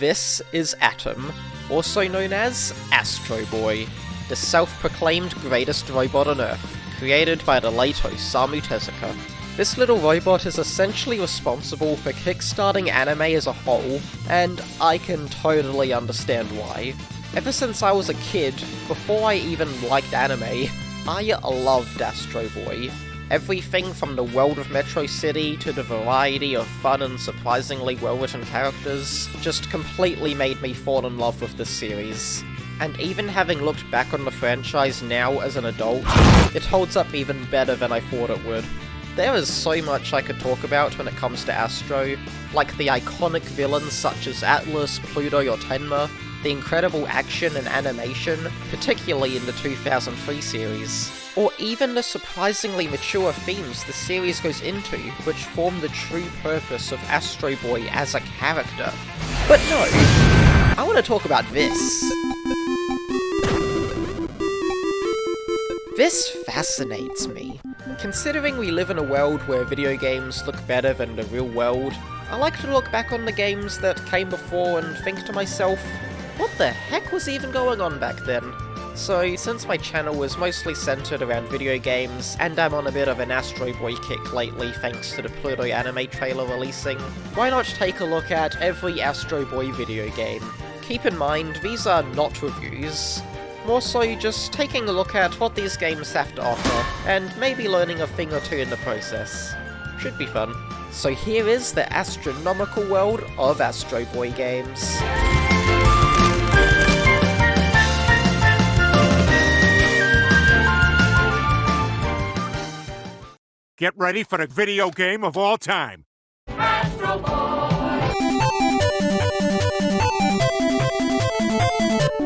This is Atom, also known as Astro Boy, the self-proclaimed greatest robot on Earth, created by the late Osamu Tezuka. This little robot is essentially responsible for kickstarting anime as a whole, and I can totally understand why. Ever since I was a kid, before I even liked anime, I loved Astro Boy. Everything from the world of Metro City to the variety of fun and surprisingly well-written characters just completely made me fall in love with this series. And even having looked back on the franchise now as an adult, it holds up even better than I thought it would. There is so much I could talk about when it comes to Astro, like the iconic villains such as Atlas, Pluto, or Tenma, the incredible action and animation, particularly in the 2003 series, or even the surprisingly mature themes the series goes into, which form the true purpose of Astro Boy as a character. But no, I want to talk about this. This fascinates me. Considering we live in a world where video games look better than the real world, I like to look back on the games that came before and think to myself, what the heck was even going on back then? So, since my channel is mostly centered around video games, and I'm on a bit of an Astro Boy kick lately thanks to the Pluto anime trailer releasing, why not take a look at every Astro Boy video game? Keep in mind, these are not reviews. More so just taking a look at what these games have to offer, and maybe learning a thing or two in the process. Should be fun. So here is the astronomical world of Astro Boy games. Get ready for the video game of all time! Astro Boy!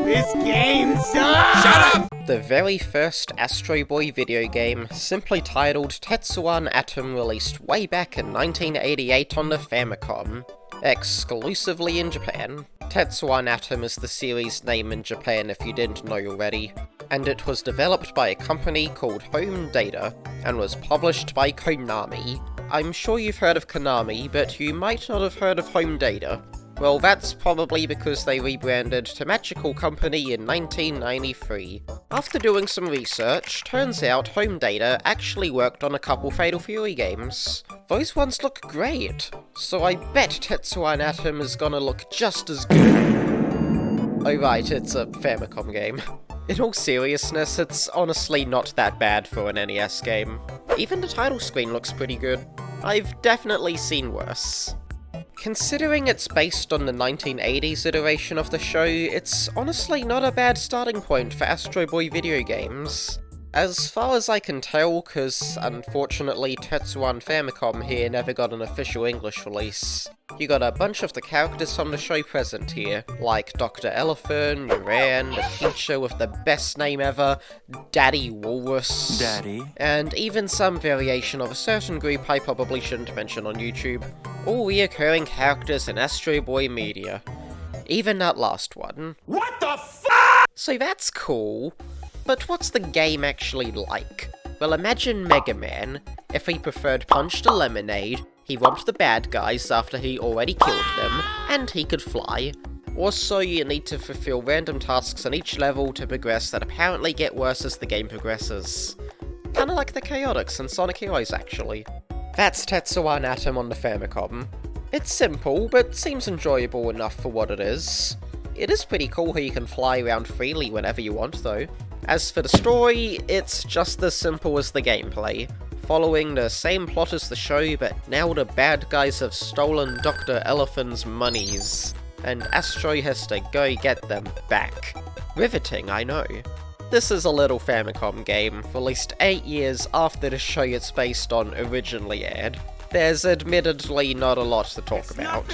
This game sucks! Shut up! The very first Astro Boy video game, simply titled Tetsuan Atom, released way back in 1988 on the Famicom, exclusively in Japan. Tetsuan Atom is the series name in Japan if you didn't know already, and it was developed by a company called Home Data, and was published by Konami. I'm sure you've heard of Konami, but you might not have heard of Home Data. Well, that's probably because they rebranded to Magical Company in 1993. After doing some research, turns out Home Data actually worked on a couple Fatal Fury games. Those ones look great, so I bet Tetsuan Atom is gonna look just as good. Oh right, it's a Famicom game. In all seriousness, it's honestly not that bad for an NES game. Even the title screen looks pretty good. I've definitely seen worse. Considering it's based on the 1980s iteration of the show, it's honestly not a bad starting point for Astro Boy video games. As far as I can tell, cause unfortunately Tetsuan Famicom here never got an official English release. You got a bunch of the characters from the show present here, like Dr. Elephant, Uran, the teacher with the best name ever, Daddy Walrus, Daddy. and even some variation of a certain group I probably shouldn't mention on YouTube. All reoccurring characters in Astro Boy media. Even that last one. What the f***? So that's cool. But what's the game actually like? Well, imagine Mega Man. If he preferred Punch to Lemonade, he robbed the bad guys after he already killed them, and he could fly. Also, you need to fulfill random tasks on each level to progress that apparently get worse as the game progresses. Kinda like the Chaotix in Sonic Heroes, actually. That's Tetsuan Atom on the Famicom. It's simple, but seems enjoyable enough for what it is. It is pretty cool how you can fly around freely whenever you want, though. As for the story, it's just as simple as the gameplay, following the same plot as the show, but now the bad guys have stolen Dr. Elephant's monies, and Astro has to go get them back. Riveting, I know. This is a little Famicom game, released 8 years after the show it's based on originally aired. There's admittedly not a lot to talk about.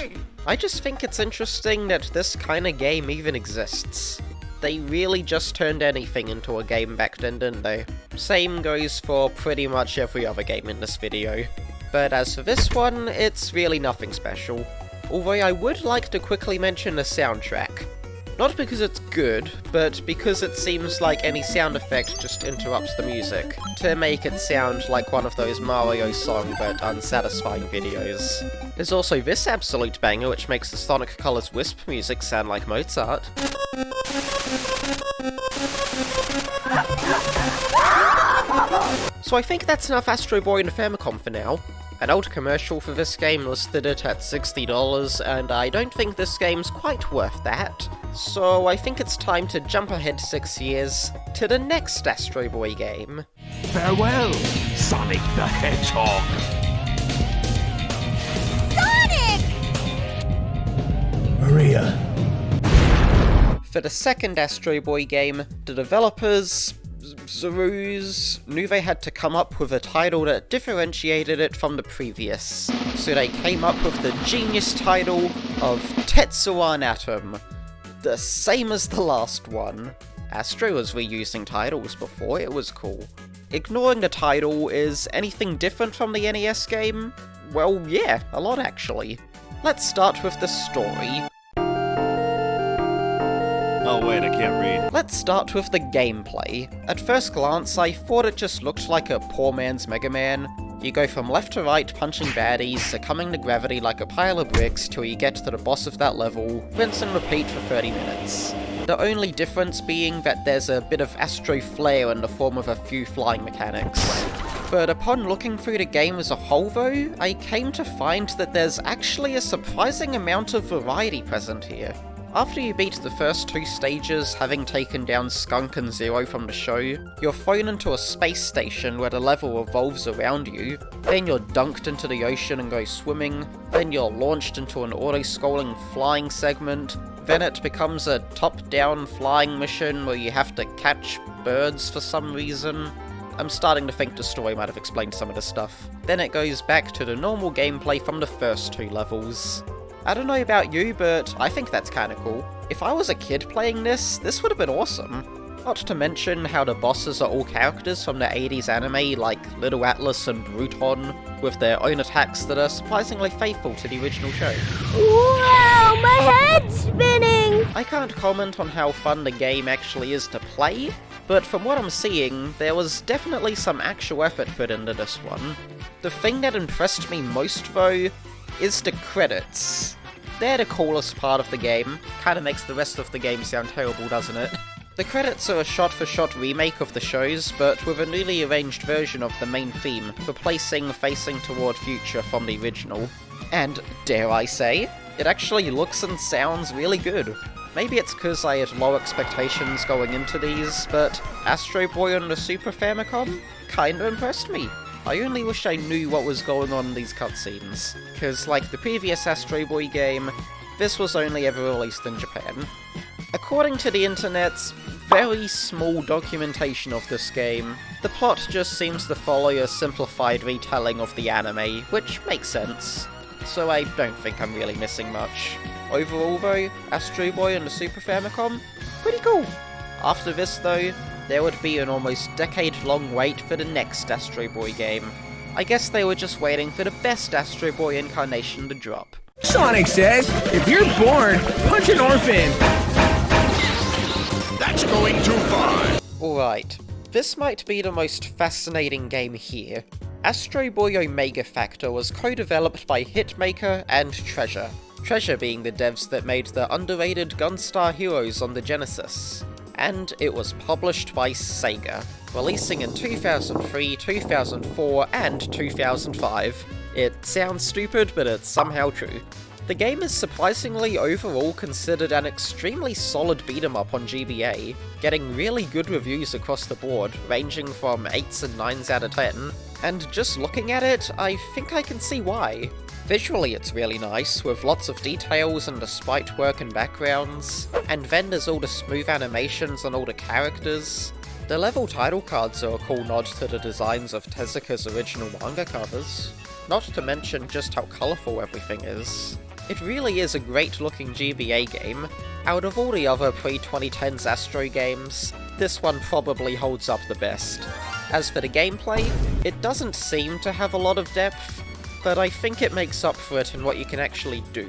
I just think it's interesting that this kinda game even exists. They really just turned anything into a game back then, didn't they? Same goes for pretty much every other game in this video. But as for this one, it's really nothing special. Although I would like to quickly mention the soundtrack. Not because it's good, but because it seems like any sound effect just interrupts the music, to make it sound like one of those Mario song but unsatisfying videos. There's also this absolute banger which makes the Sonic Colors Wisp music sound like Mozart. So I think that's enough Astro Boy and Famicom for now. An old commercial for this game listed it at $60, and I don't think this game's quite worth that. So I think it's time to jump ahead 6 years to the next Astro Boy game. Farewell, Sonic the Hedgehog. Sonic! Maria. For the second Astro Boy game, the developers knew they had to come up with a title that differentiated it from the previous. So they came up with the genius title of Tetsuan Atom. The same as the last one. Astro was reusing titles before, it was cool. Ignoring the title, is anything different from the NES game? Well, yeah, a lot actually. Let's start with the story. Oh wait, I can't read. Let's start with the gameplay. At first glance, I thought it just looked like a poor man's Mega Man. You go from left to right punching baddies, succumbing to gravity like a pile of bricks till you get to the boss of that level, rinse and repeat for 30 minutes. The only difference being that there's a bit of Astro flair in the form of a few flying mechanics. But upon looking through the game as a whole though, I came to find that there's actually a surprising amount of variety present here. After you beat the first 2 stages, having taken down Skunk and Zero from the show, you're thrown into a space station where the level revolves around you, then you're dunked into the ocean and go swimming, then you're launched into an auto-scrolling flying segment, then it becomes a top-down flying mission where you have to catch birds for some reason. I'm starting to think the story might have explained some of the stuff. Then it goes back to the normal gameplay from the first 2 levels. I don't know about you, but I think that's kinda cool. If I was a kid playing this would have been awesome. Not to mention how the bosses are all characters from the 80s anime like Little Atlas and Bruton, with their own attacks that are surprisingly faithful to the original show. Wow, my head's spinning! I can't comment on how fun the game actually is to play, but from what I'm seeing, there was definitely some actual effort put into this one. The thing that impressed me most though, is the credits. They're the coolest part of the game. Kinda makes the rest of the game sound terrible, doesn't it? The credits are a shot-for-shot remake of the shows, but with a newly arranged version of the main theme, replacing Facing Toward Future from the original. And, dare I say, it actually looks and sounds really good. Maybe it's cause I had low expectations going into these, but Astro Boy on the Super Famicom kinda impressed me. I only wish I knew what was going on in these cutscenes, cause like the previous Astro Boy game, this was only ever released in Japan. According to the internet's very small documentation of this game, the plot just seems to follow a simplified retelling of the anime, which makes sense, so I don't think I'm really missing much. Overall though, Astro Boy and the Super Famicom, pretty cool. After this though, there would be an almost decade-long wait for the next Astro Boy game. I guess they were just waiting for the best Astro Boy incarnation to drop. Sonic says, if you're born, punch an orphan. That's going too far. Alright, this might be the most fascinating game here. Astro Boy Omega Factor was co-developed by Hitmaker and Treasure. Treasure being the devs that made the underrated Gunstar Heroes on the Genesis. And it was published by Sega, releasing in 2003, 2004, and 2005. It sounds stupid, but it's somehow true. The game is surprisingly overall considered an extremely solid beat-em-up on GBA, getting really good reviews across the board, ranging from 8s and 9s out of 10, and just looking at it, I think I can see why. Visually it's really nice, with lots of details and the sprite work and backgrounds, and then there's all the smooth animations on all the characters. The level title cards are a cool nod to the designs of Tezuka's original manga covers, not to mention just how colourful everything is. It really is a great looking GBA game. Out of all the other pre-2010s Astro games, this one probably holds up the best. As for the gameplay, it doesn't seem to have a lot of depth, but I think it makes up for it in what you can actually do.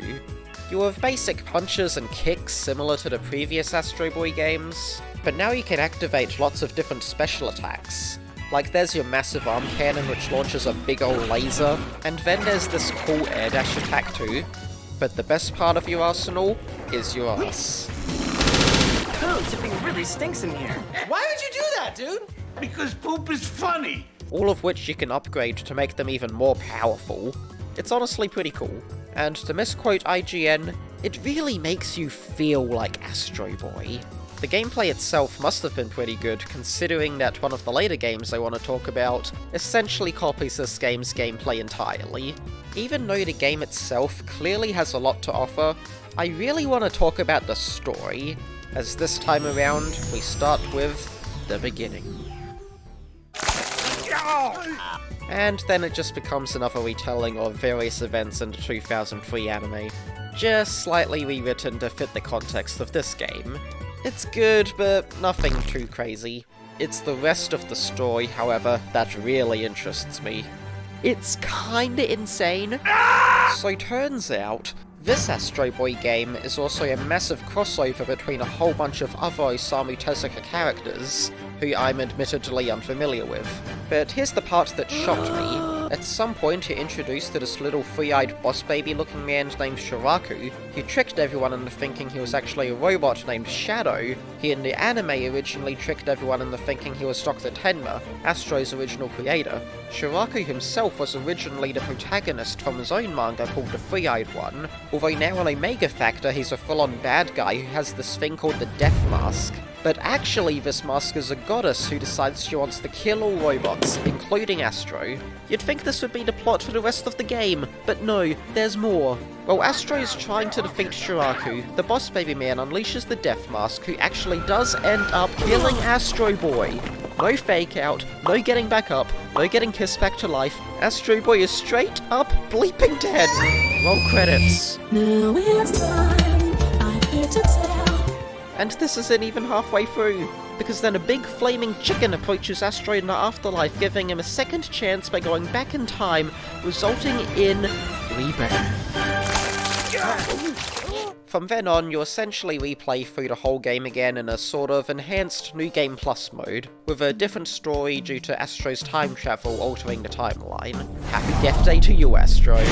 You have basic punches and kicks similar to the previous Astro Boy games, but now you can activate lots of different special attacks. Like there's your massive arm cannon which launches a big ol' laser, and then there's this cool air dash attack too. But the best part of your arsenal is your ass. Oh, tipping really stinks in here. Why would you do that, dude? Because poop is funny. All of which you can upgrade to make them even more powerful. It's honestly pretty cool. And to misquote IGN, it really makes you feel like Astro Boy. The gameplay itself must have been pretty good, considering that one of the later games I want to talk about essentially copies this game's gameplay entirely. Even though the game itself clearly has a lot to offer, I really want to talk about the story, as this time around we start with the beginning. And then it just becomes another retelling of various events in the 2003 anime, just slightly rewritten to fit the context of this game. It's good, but nothing too crazy. It's the rest of the story, however, that really interests me. It's kinda insane. So turns out, this Astro Boy game is also a massive crossover between a whole bunch of other Osamu Tezuka characters, who I'm admittedly unfamiliar with. But here's the part that shocked me. At some point you're introduced to this little three-eyed boss baby looking man named Shiraku, who tricked everyone into thinking he was actually a robot named Shadow. He in the anime originally tricked everyone into thinking he was Dr. Tenma, Astro's original creator. Shiraku himself was originally the protagonist from his own manga called The Three-Eyed One, although now on Omega Factor he's a full-on bad guy who has this thing called the Death Mask. But actually this mask is a goddess who decides she wants to kill all robots, including Astro. You'd think this would be the plot for the rest of the game, but no, there's more. While Astro is trying to defeat Shiraku, the boss baby man unleashes the Death Mask, who actually does end up killing Astro Boy. No fake out, no getting back up, no getting kissed back to life. Astro Boy is straight up bleeping dead. Roll credits. Now it's time, I'm here to tell. And this isn't even halfway through, because then a big flaming chicken approaches Astro in the afterlife, giving him a second chance by going back in time, resulting in rebirth. From then on, you essentially replay through the whole game again in a sort of enhanced New Game Plus mode, with a different story due to Astro's time travel altering the timeline. Happy Death Day to you, Astro!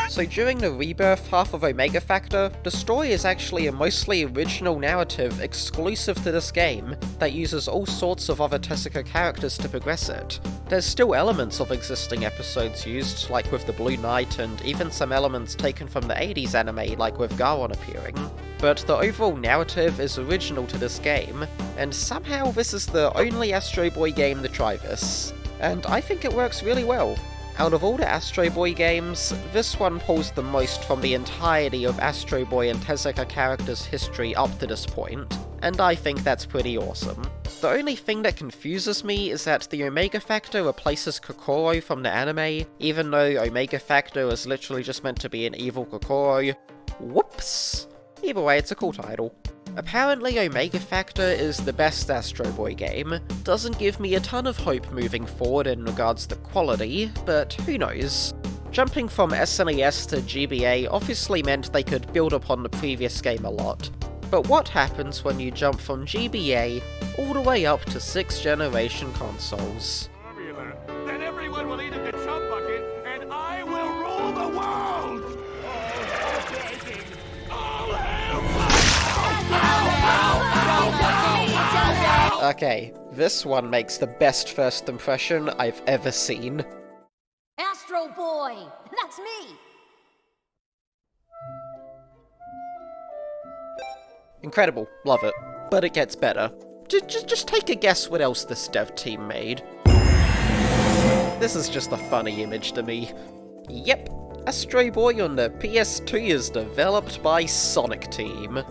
So during the rebirth half of Omega Factor, the story is actually a mostly original narrative exclusive to this game that uses all sorts of other Tezuka characters to progress it. There's still elements of existing episodes used, like with the Blue Knight, and even some elements taken from the 80s anime, like with Garon appearing. But the overall narrative is original to this game, and somehow this is the only Astro Boy game to try this. And I think it works really well. Out of all the Astro Boy games, this one pulls the most from the entirety of Astro Boy and Tezuka characters' history up to this point, and I think that's pretty awesome. The only thing that confuses me is that the Omega Factor replaces Kokoro from the anime, even though Omega Factor is literally just meant to be an evil Kokoro. Whoops! Either way, it's a cool title. Apparently Omega Factor is the best Astro Boy game. Doesn't give me a ton of hope moving forward in regards to quality, but who knows. Jumping from SNES to GBA obviously meant they could build upon the previous game a lot. But what happens when you jump from GBA all the way up to 6th generation consoles? Then everyone will eat in the chop bucket, and I will rule the world! Okay, this one makes the best first impression I've ever seen. Astro Boy! That's me! Incredible, love it. But it gets better. Just take a guess what else this dev team made. This is just a funny image to me. Yep, Astro Boy on the PS2 is developed by Sonic Team.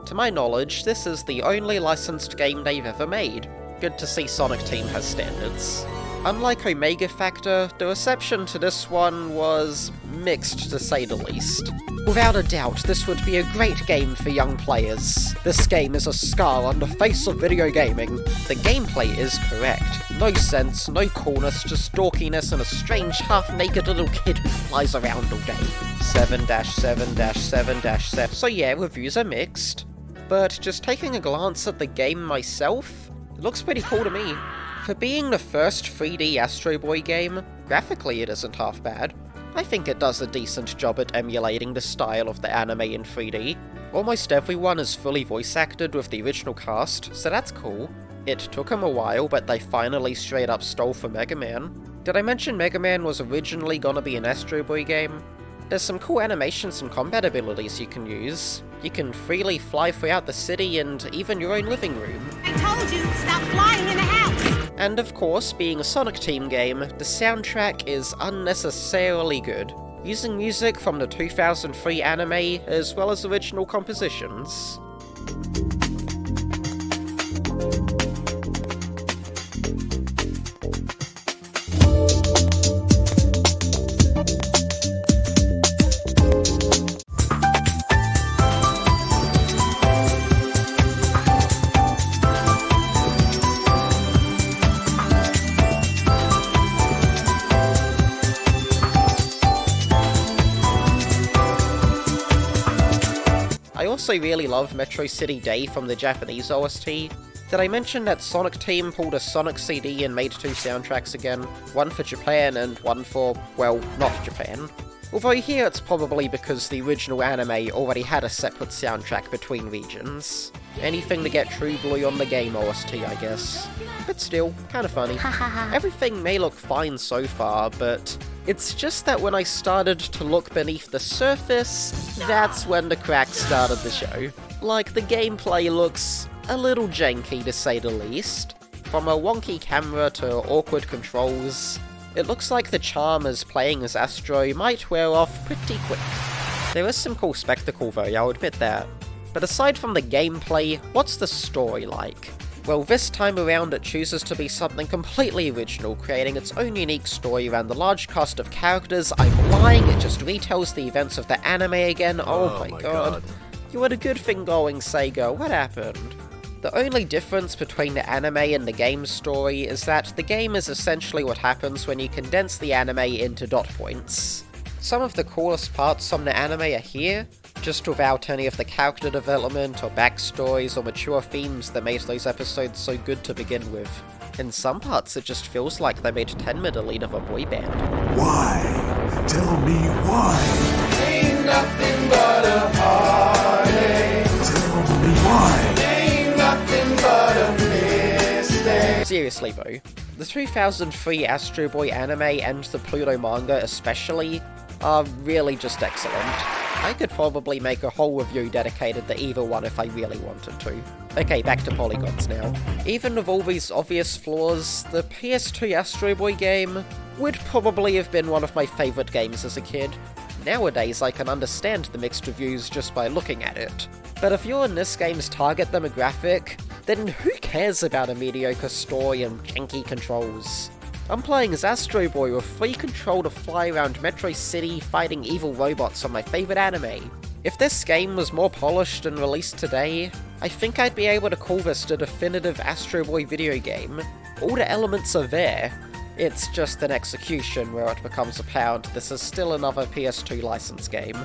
To my knowledge, this is the only licensed game they've ever made. Good to see Sonic Team has standards. Unlike Omega Factor, the reception to this one was mixed to say the least. Without a doubt, this would be a great game for young players. This game is a scar on the face of video gaming. The gameplay is correct. No sense, no coolness, just dorkiness and a strange half-naked little kid who flies around all day. 7-7-7-7. So yeah, reviews are mixed. But just taking a glance at the game myself, it looks pretty cool to me. For being the first 3D Astro Boy game, graphically it isn't half bad. I think it does a decent job at emulating the style of the anime in 3D. Almost everyone is fully voice acted with the original cast, so that's cool. It took them a while, but they finally straight up stole from Mega Man. Did I mention Mega Man was originally gonna be an Astro Boy game? There's some cool animations and combat abilities you can use. You can freely fly throughout the city and even your own living room. I told you, stop flying in the house! And of course, being a Sonic Team game, the soundtrack is unnecessarily good, using music from the 2003 anime as well as original compositions. I also really love Metro City Day from the Japanese OST. Did I mention that Sonic Team pulled a Sonic CD and made 2 soundtracks again? One for Japan and one for, well, not Japan. Although here it's probably because the original anime already had a separate soundtrack between regions. Anything to get True Blue on the game OST, I guess. But still, kinda funny. Everything may look fine so far, but it's just that when I started to look beneath the surface, that's when the cracks started to show. Like, the gameplay looks a little janky to say the least. From a wonky camera to awkward controls, it looks like the charm as playing as Astro might wear off pretty quick. There is some cool spectacle though, I'll admit that. But aside from the gameplay, what's the story like? Well, this time around it chooses to be something completely original, creating its own unique story around the large cast of characters. I'm lying, it just retells the events of the anime again. Oh my god. You had a good thing going, Sega, what happened? The only difference between the anime and the game's story is that the game is essentially what happens when you condense the anime into dot points. Some of the coolest parts from the anime are here, just without any of the character development or backstories or mature themes that made those episodes so good to begin with. In some parts it just feels like they made Tenma the lead of a boy band. Why? Tell me why. Ain't nothing but a heartache. Tell me why. Ain't nothing but a mistake. Seriously though, the 2003 Astro Boy anime and the Pluto manga especially are really just excellent. I could probably make a whole review dedicated to either one if I really wanted to. Okay, back to polygons now. Even with all these obvious flaws, the PS2 Astro Boy game would probably have been one of my favourite games as a kid. Nowadays I can understand the mixed reviews just by looking at it. But if you're in this game's target demographic, then who cares about a mediocre story and janky controls? I'm playing as Astro Boy with free control to fly around Metro City fighting evil robots on my favourite anime. If this game was more polished and released today, I think I'd be able to call this the definitive Astro Boy video game. All the elements are there, it's just an execution where it becomes apparent this is still another PS2 license game.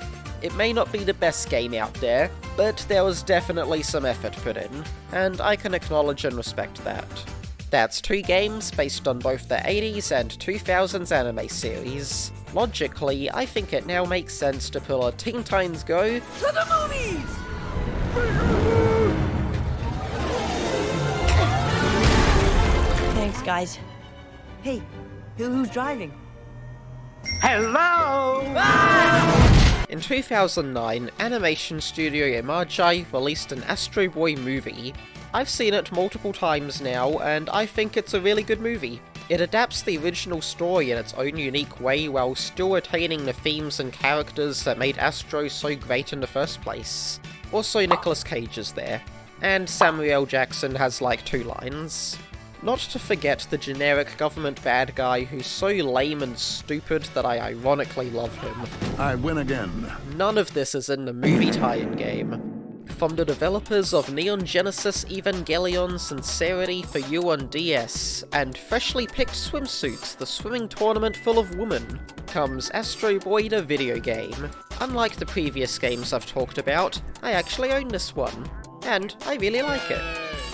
It may not be the best game out there, but there was definitely some effort put in, and I can acknowledge and respect that. That's 2 games based on both the 80s and 2000s anime series. Logically, I think it now makes sense to pull a Teen Titans Go To the movies! Thanks, guys. Hey, who's driving? Hello! In 2009, animation studio Imagi released an Astro Boy movie. I've seen it multiple times now, and I think it's a really good movie. It adapts the original story in its own unique way while still retaining the themes and characters that made Astro so great in the first place. Also, Nicolas Cage is there, and Samuel L. Jackson has like 2 lines. Not to forget the generic government bad guy who's so lame and stupid that I ironically love him. I win again. None of this is in the movie tie-in game. From the developers of Neon Genesis Evangelion Sincerity for You on DS, and Freshly Picked Swimsuits, the swimming tournament full of women, comes Astro Boy the video game. Unlike the previous games I've talked about, I actually own this one, and I really like it.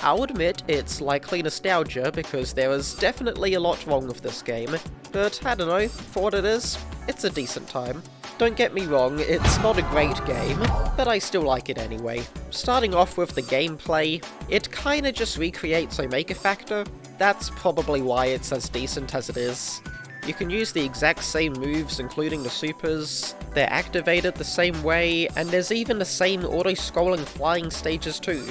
I'll admit it's likely nostalgia because there is definitely a lot wrong with this game, but I don't know, for what it is, it's a decent time. Don't get me wrong, it's not a great game, but I still like it anyway. Starting off with the gameplay, it kinda just recreates Omega Factor. That's probably why it's as decent as it is. You can use the exact same moves, including the supers, they're activated the same way, and there's even the same auto-scrolling flying stages too.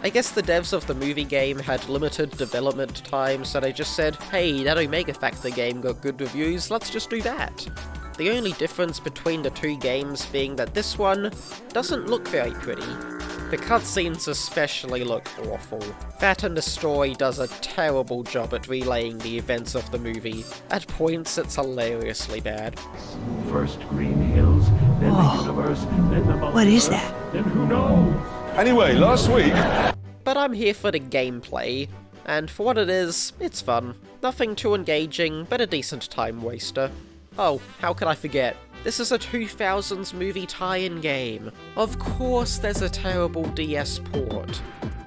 I guess the devs of the movie game had limited development time, so they just said, hey, that Omega Factor game got good reviews, let's just do that. The only difference between the two games being that this one doesn't look very pretty. The cutscenes especially look awful. That and the story does a terrible job at relaying the events of the movie. At points it's hilariously bad. First green hills, then the universe, then the multiverse. What is that? Then who knows? Anyway, last week... But I'm here for the gameplay, and for what it is, it's fun. Nothing too engaging, but a decent time waster. Oh, how could I forget? This is a 2000s movie tie-in game. Of course there's a terrible DS port.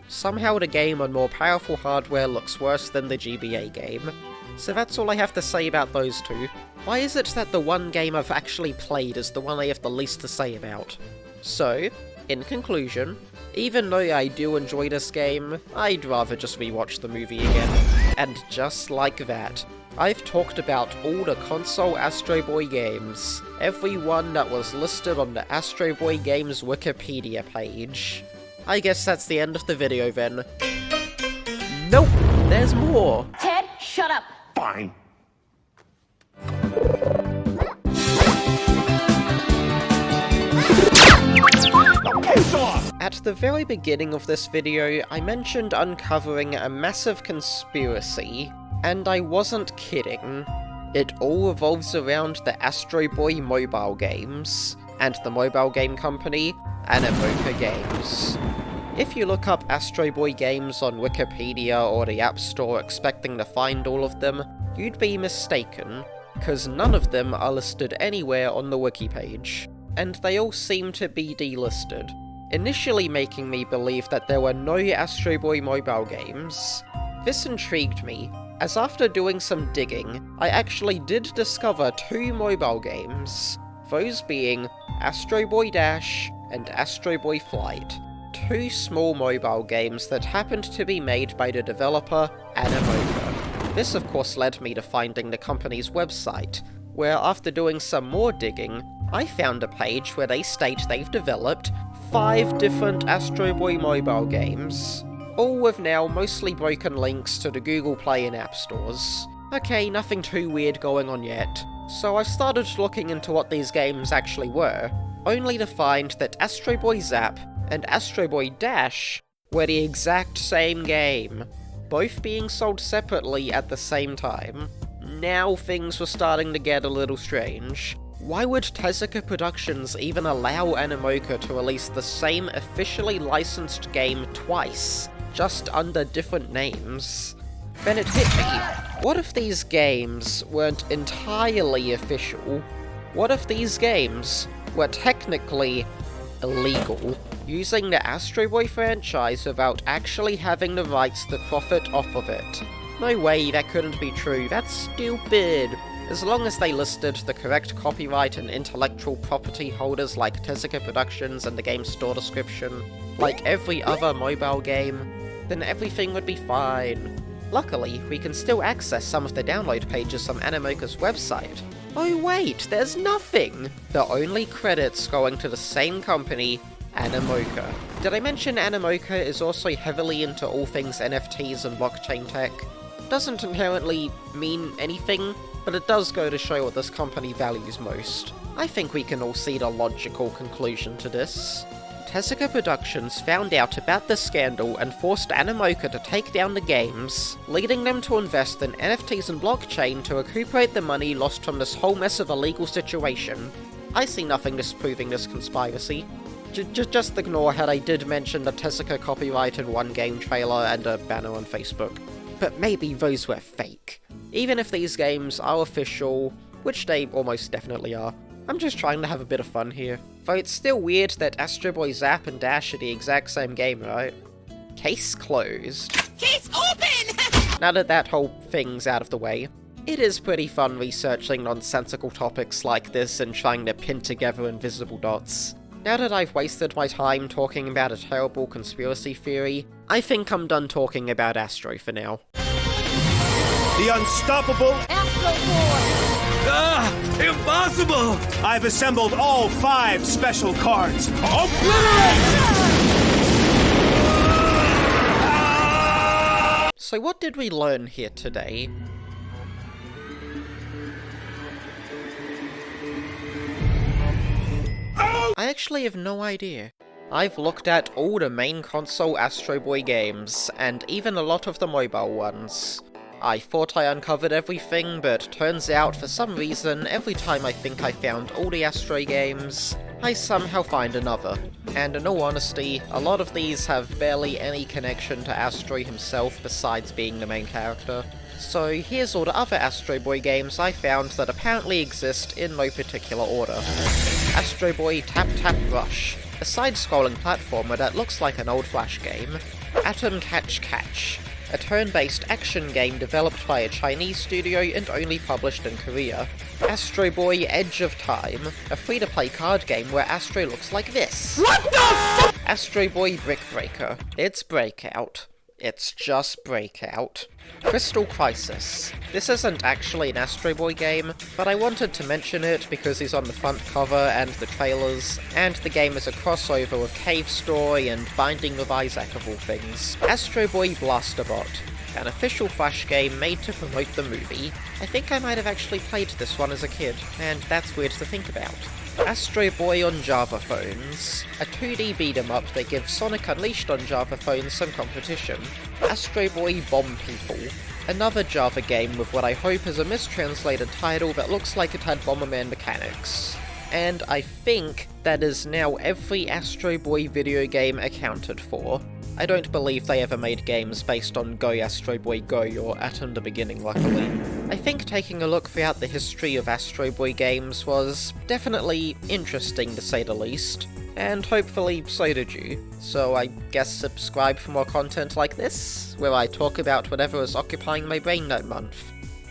Somehow the game on more powerful hardware looks worse than the GBA game. So that's all I have to say about those two. Why is it that the one game I've actually played is the one I have the least to say about? So, in conclusion, even though I do enjoy this game, I'd rather just rewatch the movie again. And just like that, I've talked about all the console Astro Boy games, every one that was listed on the Astro Boy Games Wikipedia page. I guess that's the end of the video then. Nope, there's more! Ted, shut up. Fine. Piss off! At the very beginning of this video, I mentioned uncovering a massive conspiracy. And I wasn't kidding. It all revolves around the Astro Boy mobile games, and the mobile game company, Astro Games. If you look up Astro Boy games on Wikipedia or the App Store expecting to find all of them, you'd be mistaken, cause none of them are listed anywhere on the wiki page, and they all seem to be delisted, initially making me believe that there were no Astro Boy mobile games. This intrigued me, as after doing some digging, I actually did discover two mobile games, those being Astro Boy Dash and Astro Boy Flight, two small mobile games that happened to be made by the developer Astro. This of course led me to finding the company's website, where after doing some more digging, I found a page where they state they've developed 5 different Astro Boy mobile games, all with now mostly broken links to the Google Play and App Stores. Okay, nothing too weird going on yet, so I started looking into what these games actually were, only to find that Astro Boy Zap and Astro Boy Dash were the exact same game, both being sold separately at the same time. Now things were starting to get a little strange. Why would Tezuka Productions even allow Animoca to release the same officially licensed game twice, just under different names? Then it hit me. What if these games weren't entirely official? What if these games were technically illegal, using the Astro Boy franchise without actually having the rights to profit off of it? No way, that couldn't be true, that's stupid! As long as they listed the correct copyright and intellectual property holders like Tezuka Productions and the game's store description, like every other mobile game, then everything would be fine. Luckily, we can still access some of the download pages from Animoca's website. Oh wait, there's nothing! The only credits going to the same company, Animoca. Did I mention Animoca is also heavily into all things NFTs and blockchain tech? Doesn't inherently mean anything, but it does go to show what this company values most. I think we can all see the logical conclusion to this. Tezuka Productions found out about the scandal and forced Animoca to take down the games, leading them to invest in NFTs and blockchain to recuperate the money lost from this whole mess of a legal situation. I see nothing disproving this conspiracy. Just ignore how I did mention the Tezuka copyright in one game trailer and a banner on Facebook. But maybe those were fake. Even if these games are official, which they almost definitely are, I'm just trying to have a bit of fun here. Though it's still weird that Astro Boy Zap and Dash are the exact same game, right? Case closed. Case open! Now that that whole thing's out of the way, it is pretty fun researching nonsensical topics like this and trying to pin together invisible dots. Now that I've wasted my time talking about a terrible conspiracy theory, I think I'm done talking about Astro for now. The unstoppable Astro Boy! impossible! I've assembled all 5 special cards. So what did we learn here today? I actually have no idea. I've looked at all the main console Astro Boy games, and even a lot of the mobile ones. I thought I uncovered everything, but turns out for some reason, every time I think I found all the Astro games, I somehow find another. And in all honesty, a lot of these have barely any connection to Astro himself besides being the main character. So here's all the other Astro Boy games I found that apparently exist in no particular order. Astro Boy Tap Tap Rush, a side-scrolling platformer that looks like an old Flash game. Atom Catch Catch, a turn-based action game developed by a Chinese studio and only published in Korea. Astro Boy Edge of Time, a free-to-play card game where Astro looks like this. What the f- Astro Boy Brick Breaker, it's Breakout. It's just Breakout. Crystal Crisis. This isn't actually an Astro Boy game, but I wanted to mention it because he's on the front cover and the trailers, and the game is a crossover with Cave Story and Binding of Isaac of all things. Astro Boy Blaster Bot, an official Flash game made to promote the movie. I think I might have actually played this one as a kid, and that's weird to think about. Astro Boy on Java phones, a 2D beat-em-up that gives Sonic Unleashed on Java phones some competition. Astro Boy Bomb People, another Java game with what I hope is a mistranslated title that looks like it had Bomberman mechanics. And I think that is now every Astro Boy video game accounted for. I don't believe they ever made games based on Go Astro Boy Go or Atom the Beginning, luckily. I think taking a look throughout the history of Astro Boy games was definitely interesting to say the least, and hopefully so did you. So I guess subscribe for more content like this, where I talk about whatever is occupying my brain that month.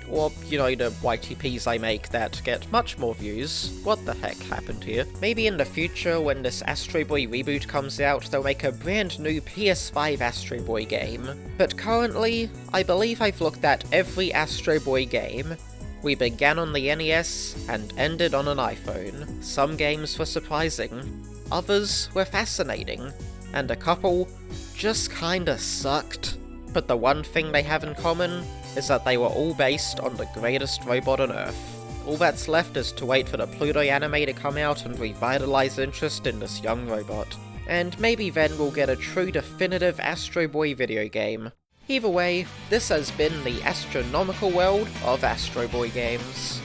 Or, you know, the YTPs I make that get much more views. What the heck happened here? Maybe in the future, when this Astro Boy reboot comes out, they'll make a brand new PS5 Astro Boy game. But currently, I believe I've looked at every Astro Boy game. We began on the NES and ended on an iPhone. Some games were surprising, others were fascinating, and a couple just kinda sucked. But the one thing they have in common is that they were all based on the greatest robot on Earth. All that's left is to wait for the Pluto anime to come out and revitalize interest in this young robot. And maybe then we'll get a true definitive Astro Boy video game. Either way, this has been the astronomical world of Astro Boy games.